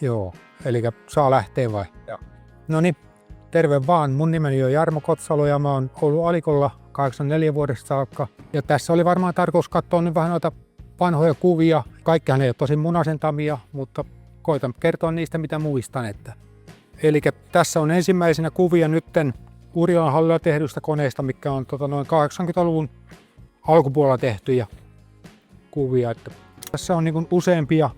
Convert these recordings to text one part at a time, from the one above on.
Joo, eli saa lähteä vai? Joo. No niin, terve vaan. Mun nimeni on Jarmo Kotsalo ja mä oon ollut Alikolla 84 vuodesta saakka. Ja tässä oli varmaan tarkoitus katsoa nyt vähän noita vanhoja kuvia. Kaikkihan ei ole tosi munasentamia, mutta koitan kertoa niistä mitä muistan. Eli tässä on ensimmäisenä kuvia nytten Urjalan hallilla tehdystä koneista, mikä on noin 80-luvun alkupuolella tehtyjä kuvia. Että tässä on niin useampia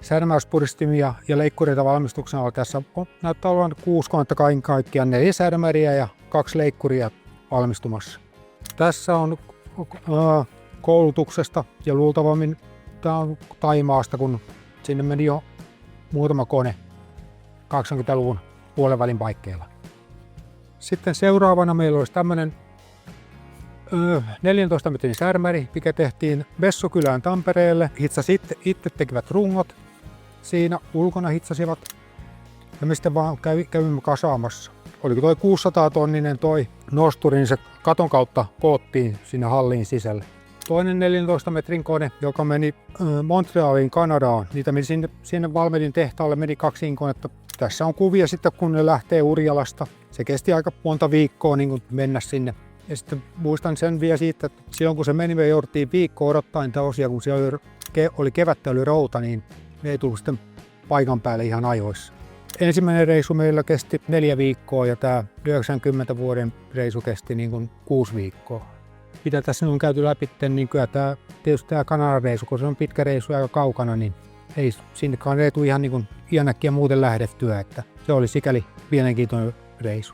särmäyspuristimia ja leikkureita valmistuksen alla. Tässä näyttää olevan 6 konetta kaiken kaikkiaan, 4 särmäriä ja 2 leikkuria valmistumassa. Tässä on koulutuksesta ja luultavammin tämä on Thaimaasta, kun sinne meni jo muutama kone 80-luvun puolenvälin paikkeilla. Sitten seuraavana meillä olisi tämmöinen 14 metrin särmäri, mikä tehtiin Vessokylään Tampereelle. Hitsasi itse tekivät rungot. Siinä ulkona hitsasivat ja mistä vaan kävimme kasaamassa. Oliko toi 600-tonninen toi nosturi, niin se katon kautta koottiin sinne halliin sisälle. Toinen 14 metrin kone, joka meni Montrealiin, Kanadaan. Niitä meni sinne Valmedin tehtaalle, meni 2 konetta. Tässä on kuvia sitten, kun ne lähtee Urjalasta. Se kesti aika monta viikkoa niin mennä sinne. Ja sitten muistan sen vielä siitä, että silloin kun se meni, me jouduttiin viikkoa odottaa niitä osia, kun siellä oli kevättä, oli routa, niin me ei tullut sitten paikan päälle ihan ajoissa. Ensimmäinen reisu meillä kesti 4 viikkoa ja tämä 90 vuoden reisu kesti niin kuin 6 viikkoa. Mitä tässä on käyty läpi, niin kyllä tietysti tämä Kanadan reisu, kun se on pitkä reisu ja aika kaukana, niin ei sinnekaan ei tule ihan niin kuin äkkiä muuten lähdettyä, että se oli sikäli mielenkiintoinen reisu.